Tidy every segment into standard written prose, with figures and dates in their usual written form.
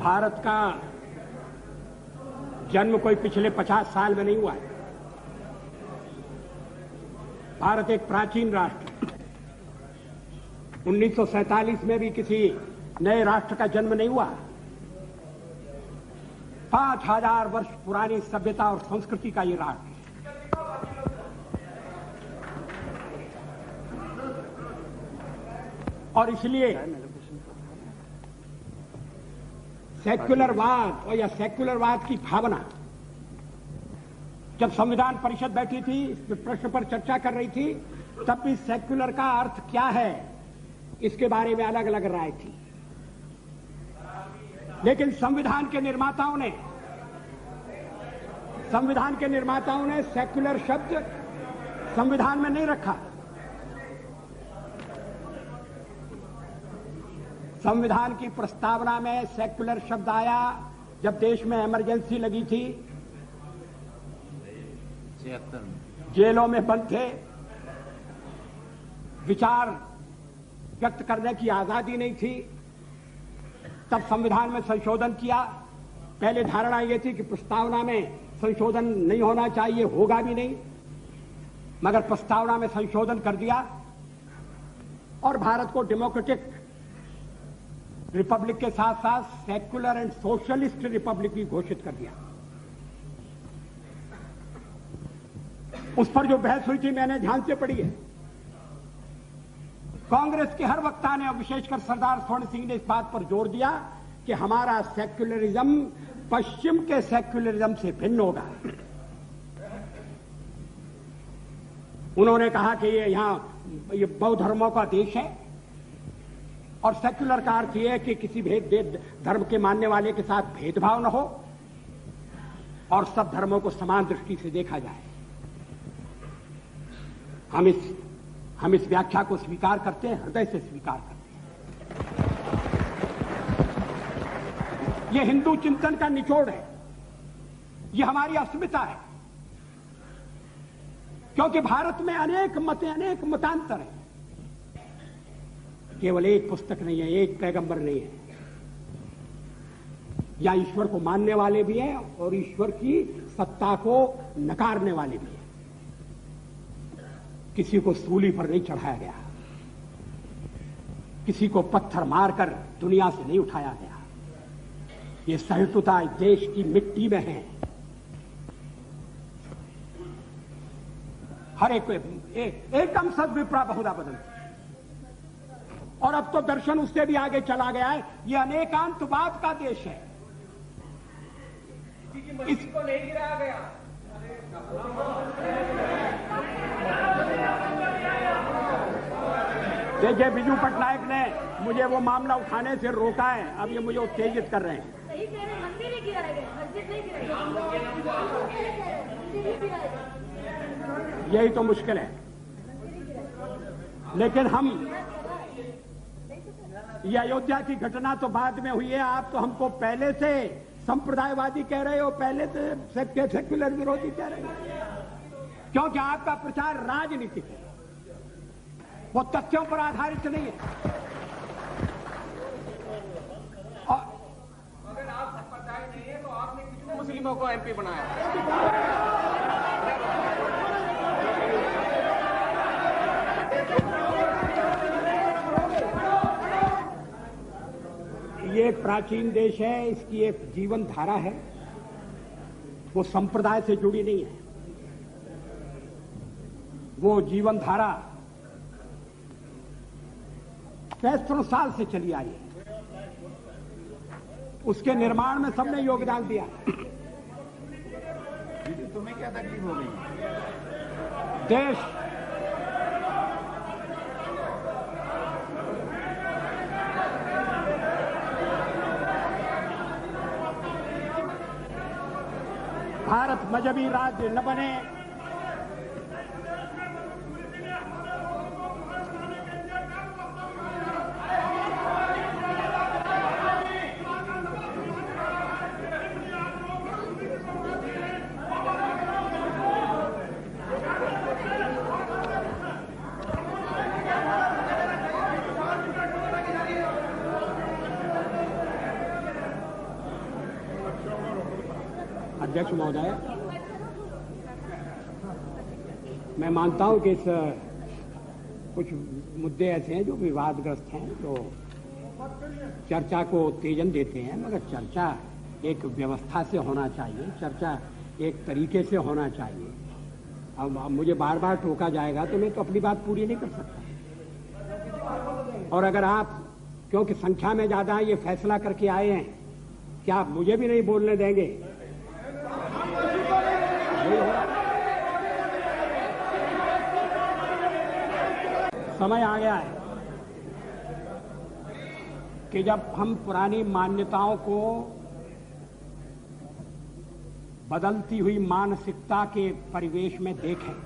भारत का जन्म कोई पिछले 50 साल में नहीं हुआ है। भारत एक प्राचीन राष्ट्र, 1947 में भी किसी नए राष्ट्र का जन्म नहीं हुआ। 5000 वर्ष पुरानी सभ्यता और संस्कृति का ये राष्ट्र। और इसलिए सेक्युलरवाद और या सेक्युलरवाद की भावना, जब संविधान परिषद बैठी थी, इस प्रश्न पर चर्चा कर रही थी, तब भी सेक्युलर का अर्थ क्या है इसके बारे में अलग अलग राय थी। लेकिन संविधान के निर्माताओं ने सेक्युलर शब्द संविधान में नहीं रखा। संविधान की प्रस्तावना में सेक्युलर शब्द आया जब देश में इमरजेंसी लगी थी, जेलों में बंद थे, विचार व्यक्त करने की आजादी नहीं थी, तब संविधान में संशोधन किया। पहले धारणा यह थी कि प्रस्तावना में संशोधन नहीं होना चाहिए, होगा भी नहीं, मगर प्रस्तावना में संशोधन कर दिया और भारत को डेमोक्रेटिक रिपब्लिक के साथ साथ सेक्युलर एंड सोशलिस्ट रिपब्लिक भी घोषित कर दिया। उस पर जो बहस हुई थी मैंने ध्यान से पढ़ी है। कांग्रेस के हर वक्ता ने, और विशेषकर सरदार स्वर्ण सिंह ने, इस बात पर जोर दिया कि हमारा सेक्युलरिज्म पश्चिम के सेक्युलरिज्म से भिन्न होगा। उन्होंने कहा कि ये बौद्ध धर्मों का देश है और सेक्युलर का अर्थ यह है कि किसी धर्म के मानने वाले के साथ भेदभाव न हो और सब धर्मों को समान दृष्टि से देखा जाए। हम इस व्याख्या को स्वीकार करते हैं, हृदय से स्वीकार करते हैं। यह हिंदू चिंतन का निचोड़ है, यह हमारी अस्मिता है, क्योंकि भारत में अनेक मतांतर हैं। केवल एक पुस्तक नहीं है, एक पैगंबर नहीं है। या ईश्वर को मानने वाले भी हैं और ईश्वर की सत्ता को नकारने वाले भी हैं। किसी को सूली पर नहीं चढ़ाया गया, किसी को पत्थर मारकर दुनिया से नहीं उठाया गया। ये सहिष्णुता देश की मिट्टी में है। हर एकम सद विप्रा बहुधा बदलती। और अब तो दर्शन उससे भी आगे चला गया है। ये अनेकांतवाद का देश है। इसको नहीं गिराया गया। देखिए, बिजू पटनायक ने मुझे वो मामला उठाने से रोका है। अब ये मुझे उत्तेजित कर रहे हैं। सही कह रहे हैं, मंदिर ही गिराया गया, मस्जिद नहीं गिराया गया। यही तो मुश्किल है। लेकिन हम, ये अयोध्या की घटना तो बाद में हुई है। आप तो हमको पहले से संप्रदायवादी कह रहे हो, पहले से सेक्युलर विरोधी कह रहे हो, क्योंकि आपका प्रचार राजनीतिक है, वो तथ्यों पर आधारित नहीं है। और अगर आप संप्रदाय नहीं है तो आपने कितने मुस्लिमों को एमपी बनाया? ये एक प्राचीन देश है, इसकी एक जीवन धारा है, वो संप्रदाय से जुड़ी नहीं है। वो जीवन धारा सैकड़ों साल से चली आई है। उसके निर्माण में सबने योगदान दिया। तुम्हें क्या तकलीफ हो गई? देश भारत मजहबी राज्य न बने, अध्यक्ष महोदय, मैं मानता हूं कि कुछ मुद्दे ऐसे हैं जो विवादग्रस्त हैं, जो चर्चा को उत्तेजन देते हैं, मगर चर्चा एक व्यवस्था से होना चाहिए, चर्चा एक तरीके से होना चाहिए। अब मुझे बार बार टोका जाएगा तो मैं तो अपनी बात पूरी नहीं कर सकता। और अगर आप, क्योंकि संख्या में ज्यादा ये फैसला करके आए हैं, क्या आप मुझे भी नहीं बोलने देंगे? समय आ गया है कि जब हम पुरानी मान्यताओं को बदलती हुई मानसिकता के परिवेश में देखें।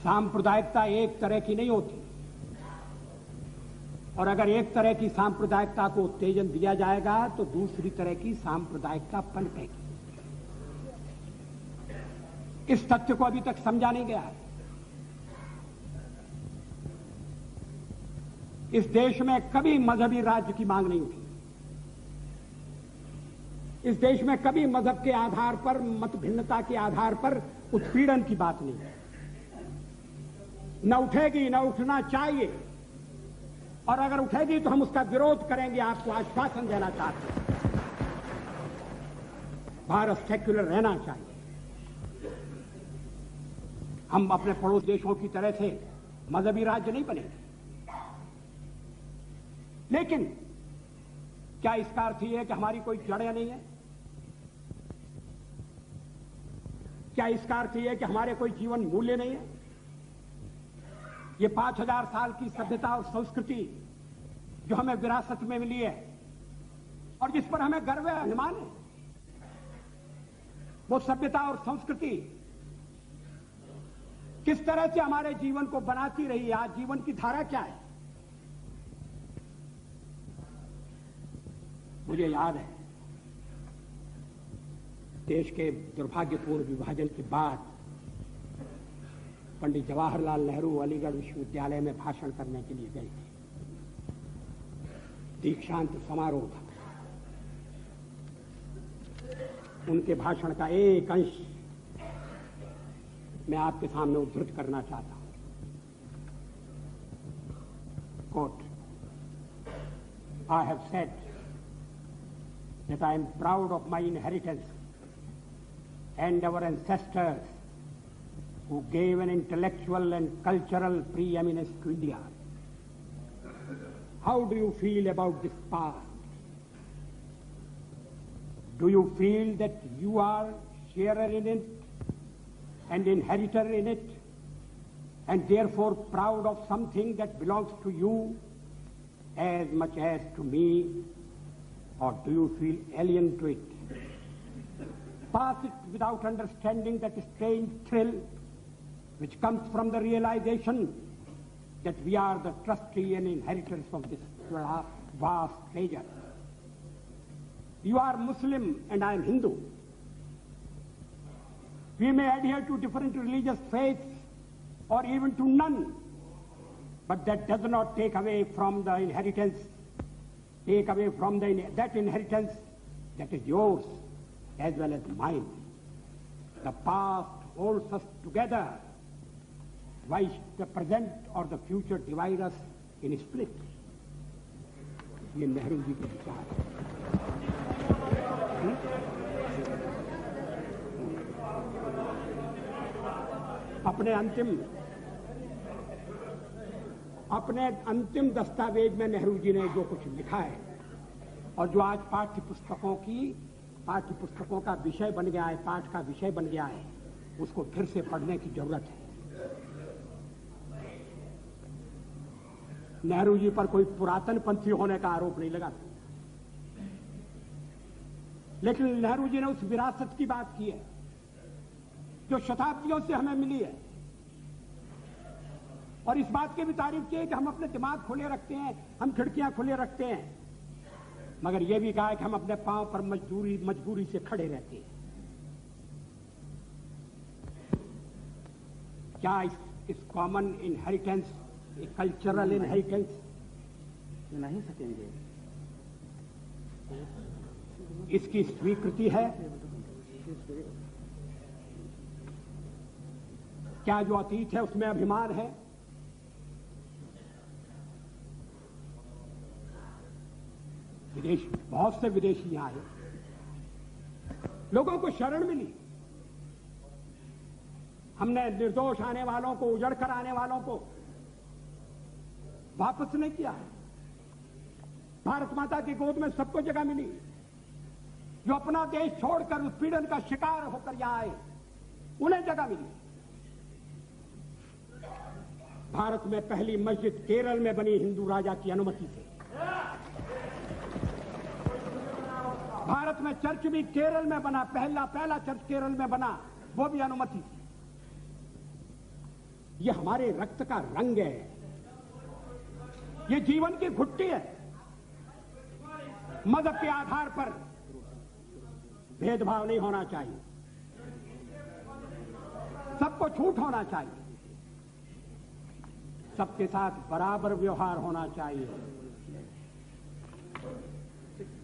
सांप्रदायिकता एक तरह की नहीं होती, और अगर एक तरह की सांप्रदायिकता को उत्तेजन दिया जाएगा तो दूसरी तरह की सांप्रदायिकता पनपेगी। इस तथ्य को अभी तक समझा नहीं गया है। इस देश में कभी मजहबी राज्य की मांग नहीं उठी। इस देश में कभी मजहब के आधार पर, मत भिन्नता के आधार पर उत्पीड़न की बात नहीं है। न उठेगी, न उठना चाहिए, और अगर उठेगी तो हम उसका विरोध करेंगे। आपको आश्वासन देना चाहते हैं, भारत सेक्युलर रहना चाहिए। हम अपने पड़ोस देशों की तरह से मजहबी राज्य नहीं बनेंगे। लेकिन क्या इसका अर्थ यह है कि हमारी कोई जड़ें नहीं है? क्या इसका अर्थ यह है कि हमारे कोई जीवन मूल्य नहीं है? ये 5000 साल की सभ्यता और संस्कृति जो हमें विरासत में मिली है और जिस पर हमें गर्व है, अभिमान है, वो सभ्यता और संस्कृति किस तरह से हमारे जीवन को बनाती रही है? आज जीवन की धारा क्या है? मुझे याद है, देश के दुर्भाग्यपूर्ण विभाजन के बाद पंडित जवाहरलाल नेहरू अलीगढ़ विश्वविद्यालय में भाषण करने के लिए गए थे। दीक्षांत समारोह था। उनके भाषण का एक अंश मैं आपके सामने उद्धृत करना चाहता हूं। Quote, I have said that I am proud of my inheritance and our ancestors who gave an intellectual and cultural preeminence to India. How do you feel about this past? Do you feel that you are sharer in it and inheritor in it, and therefore proud of something that belongs to you as much as to me? Or do you feel alien to it? Pass it without understanding that strange thrill which comes from the realization that we are the trustee and inheritors of this vast treasure. You are Muslim and I am Hindu. We may adhere to different religious faiths or even to none, but that does not take away from the inheritance, that inheritance that is yours as well as mine. The past holds us together. Why should the present or the future divide us in split? ये नेहरू जी के विचार है। अपने अंतिम दस्तावेज में नेहरू जी ने जो कुछ लिखा है और जो आज पाठ्यपुस्तकों का विषय बन गया है, पाठ का विषय बन गया है, उसको फिर से पढ़ने की जरूरत है। नेहरू जी पर कोई पुरातन पंथी होने का आरोप नहीं लगा, लेकिन नेहरू जी ने उस विरासत की बात की है जो शताब्दियों से हमें मिली है, और इस बात की भी तारीफ की है कि हम अपने दिमाग खुले रखते हैं, हम खिड़कियां खुले रखते हैं, मगर यह भी कहा है कि हम अपने पांव पर मजबूरी से खड़े रहते हैं। क्या इस कॉमन इनहेरिटेंस, कल्चरल इनहेरिटेंस नहीं सकेंगे? इसकी स्वीकृति है। क्या जो अतीत है उसमें अभिमान है? विदेश, बहुत से विदेशी यहां आए, लोगों को शरण मिली। हमने निर्दोष आने वालों को, उजड़ कर आने वालों को वापस नहीं किया। भारत माता की गोद में सबको जगह मिली। जो अपना देश छोड़कर उत्पीड़न का शिकार होकर यहां आए, उन्हें जगह मिली। भारत में पहली मस्जिद केरल में बनी हिंदू राजा की अनुमति से। भारत में चर्च भी केरल में बना, पहला चर्च केरल में बना, वो भी अनुमति से। ये हमारे रक्त का रंग है, ये जीवन की घुट्टी है। मजहब के आधार पर भेदभाव नहीं होना चाहिए, सबको छूट होना चाहिए, सबके साथ बराबर व्यवहार होना चाहिए।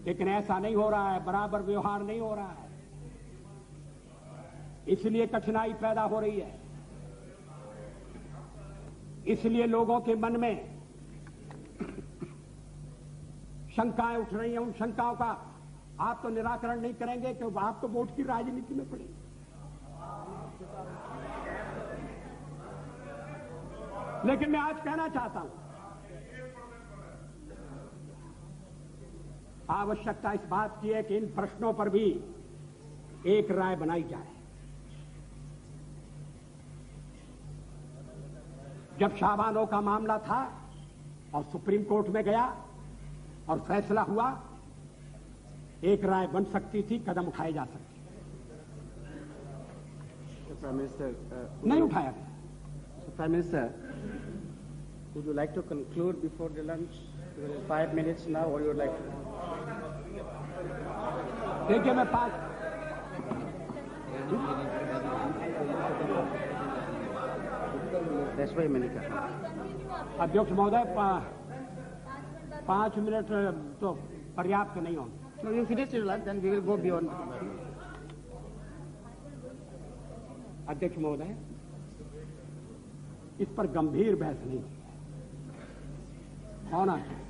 लेकिन ऐसा नहीं हो रहा है, बराबर व्यवहार नहीं हो रहा है, इसलिए कठिनाई पैदा हो रही है। इसलिए लोगों के मन में शंकाएं उठ रही हैं। उन शंकाओं का आप तो निराकरण नहीं करेंगे कि आप तो वोट की राजनीति में पड़े। लेकिन मैं आज कहना चाहता हूं, आवश्यकता इस बात की है कि इन प्रश्नों पर भी एक राय बनाई जाए। जब शाहबानो का मामला था और सुप्रीम कोर्ट में गया और फैसला हुआ, एक राय बन सकती थी, कदम उठाए जा सकते। Prime Minister, नहीं उठाया गया। Prime Minister, would you like to conclude before the lunch? 5 minutes now, or you would like to? देखिए, मैं 5 That's why मैंने कहा। अध्यक्ष महोदय, 5 मिनट तो पर्याप्त नहीं होंगे। No, you finish your lunch, then we will go beyond. अध्यक्ष महोदय, इस पर गंभीर बहस नहीं होना चाहिए।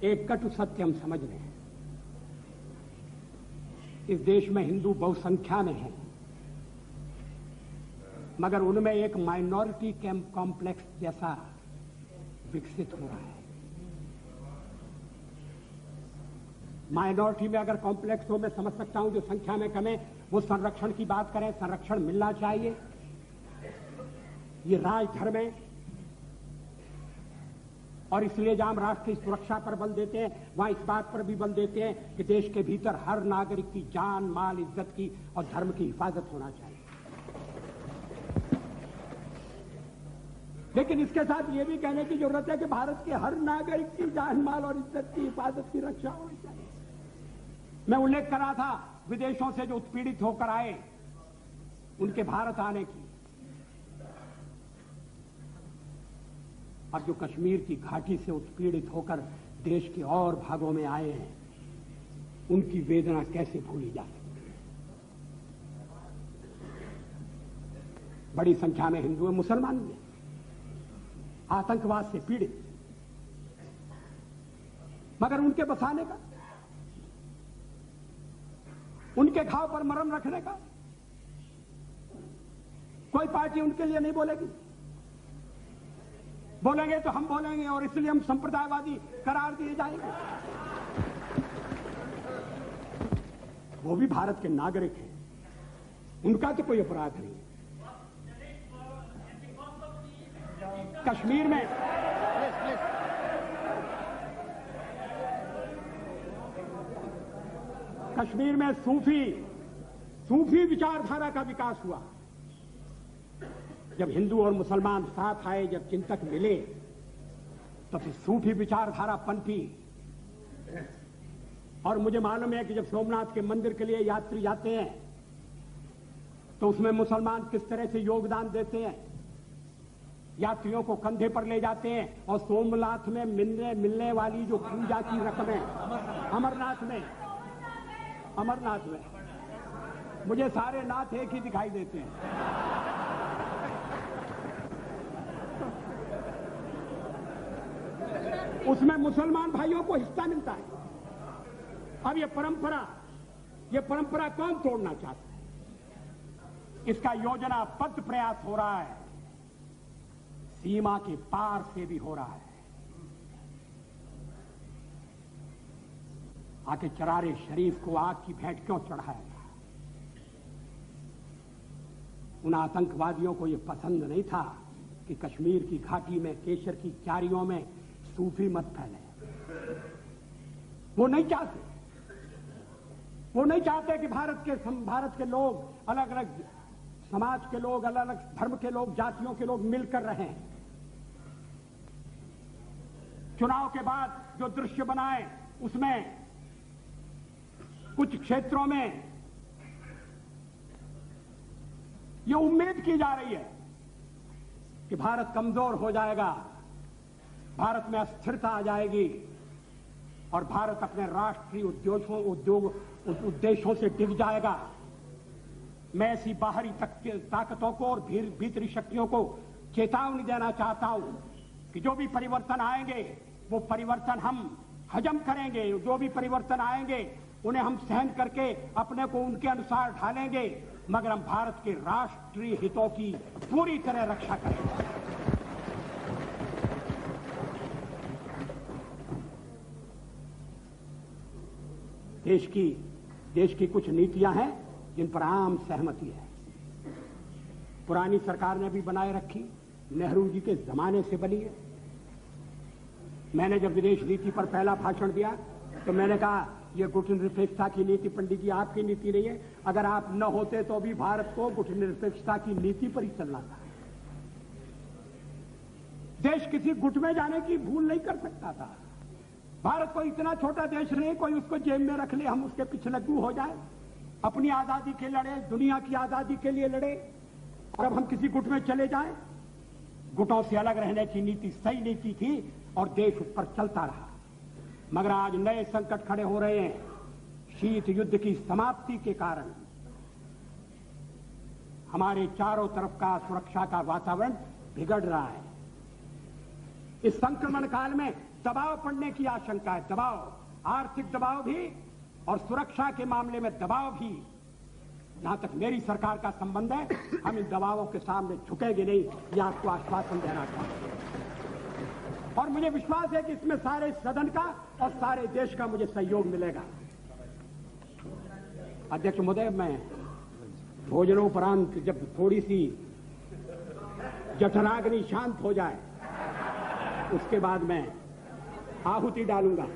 एक कटु सत्य हम समझ रहे हैं, इस देश में हिंदू बहुसंख्या में हैं, मगर उनमें एक माइनॉरिटी कॉम्प्लेक्स जैसा विकसित हो रहा है। माइनॉरिटी में अगर कॉम्प्लेक्स हो, मैं समझ सकता हूं जो संख्या में कम है, वो संरक्षण की बात करें, संरक्षण मिलना चाहिए, ये राजधर्म है। और इसलिए जहां हम राष्ट्र की सुरक्षा पर बल देते हैं, वहां इस बात पर भी बल देते हैं कि देश के भीतर हर नागरिक की जान, माल, इज्जत की और धर्म की हिफाजत होना चाहिए। लेकिन इसके साथ ये भी कहने की जरूरत है कि भारत के हर नागरिक की जान, माल और इज्जत की हिफाजत की रक्षा होनी चाहिए। मैं उल्लेख करा था विदेशों से जो उत्पीड़ित होकर आए, उनके भारत आने की। अब जो कश्मीर की घाटी से उत्पीड़ित होकर देश के और भागों में आए हैं, उनकी वेदना कैसे भूली जा सकती है। बड़ी संख्या में हिंदू हैं, मुसलमान भी हैं, आतंकवाद से पीड़ित, मगर उनके बसाने का, उनके घाव पर मरहम रखने का कोई पार्टी उनके लिए नहीं बोलेगी। बोलेंगे तो हम बोलेंगे और इसलिए हम संप्रदायवादी करार दिए जाएंगे। वो भी भारत के नागरिक हैं, उनका तो कोई अपराध नहीं। कश्मीर में कश्मीर में सूफी विचारधारा का विकास हुआ। जब हिंदू और मुसलमान साथ आए, जब चिंतक मिले, तो फिर सूफी विचारधारा पनपी। और मुझे मालूम है कि जब सोमनाथ के मंदिर के लिए यात्री जाते हैं, तो उसमें मुसलमान किस तरह से योगदान देते हैं, यात्रियों को कंधे पर ले जाते हैं और सोमनाथ में मिलने वाली जो पूजा की रकमें अमरनाथ में मुझे सारे नाथ एक ही दिखाई देते हैं। उसमें मुसलमान भाइयों को हिस्सा मिलता है। अब ये परंपरा कौन तोड़ना चाहता है? इसका योजनाबद्ध प्रयास हो रहा है, सीमा के पार से भी हो रहा है। आके चरारे शरीफ को आग की भेंट क्यों चढ़ाया? उन आतंकवादियों को यह पसंद नहीं था कि कश्मीर की घाटी में केसर की क्यारियों में सूफी मत फैले। वो नहीं चाहते कि भारत के लोग, अलग अलग समाज के लोग, अलग अलग धर्म के लोग, जातियों के लोग मिलकर रहें। चुनाव के बाद जो दृश्य बनाए उसमें कुछ क्षेत्रों में यह उम्मीद की जा रही है कि भारत कमजोर हो जाएगा, भारत में अस्थिरता आ जाएगी और भारत अपने राष्ट्रीय उद्देश्यों से डिग जाएगा। मैं ऐसी बाहरी ताकतों को और भीतरी शक्तियों को चेतावनी देना चाहता हूं कि जो भी परिवर्तन आएंगे वो परिवर्तन हम हजम करेंगे। जो भी परिवर्तन आएंगे उन्हें हम सहन करके अपने को उनके अनुसार ढालेंगे, मगर हम भारत के राष्ट्रीय हितों की पूरी तरह रक्षा करेंगे। देश की कुछ नीतियां हैं जिन पर आम सहमति है। पुरानी सरकार ने भी बनाए रखी, नेहरू जी के जमाने से बनी है। मैंने जब विदेश नीति पर पहला भाषण दिया तो मैंने कहा यह गुटनिरपेक्षता की नीति पंडित जी आपकी नीति नहीं है। अगर आप न होते तो भी भारत को गुटनिरपेक्षता की नीति पर ही चलना था। देश किसी गुट में जाने की भूल नहीं कर सकता था। भारत कोई इतना छोटा देश नहीं, कोई उसको जेब में रख ले, हम उसके पीछे लग्गू हो जाए। अपनी आजादी के लड़े, दुनिया की आजादी के लिए लड़े, और अब हम किसी गुट में चले जाएं। गुटों से अलग रहने की नीति सही नीति थी और देश उस पर चलता रहा। मगर आज नए संकट खड़े हो रहे हैं। शीत युद्ध की समाप्ति के कारण हमारे चारों तरफ का सुरक्षा का वातावरण बिगड़ रहा है। इस संक्रमण काल में दबाव पड़ने की आशंका है। दबाव, आर्थिक दबाव भी और सुरक्षा के मामले में दबाव भी। जहां तक मेरी सरकार का संबंध है, हम इन दबावों के सामने झुकेंगे नहीं, यह आपको आश्वासन देना चाहते हैं। और मुझे विश्वास है कि इसमें सारे सदन का और सारे देश का मुझे सहयोग मिलेगा। अध्यक्ष महोदय, मैं भोजनोपरांत जब थोड़ी सी जठराग्नि शांत हो जाए उसके बाद मैं आहुति डालूंगा।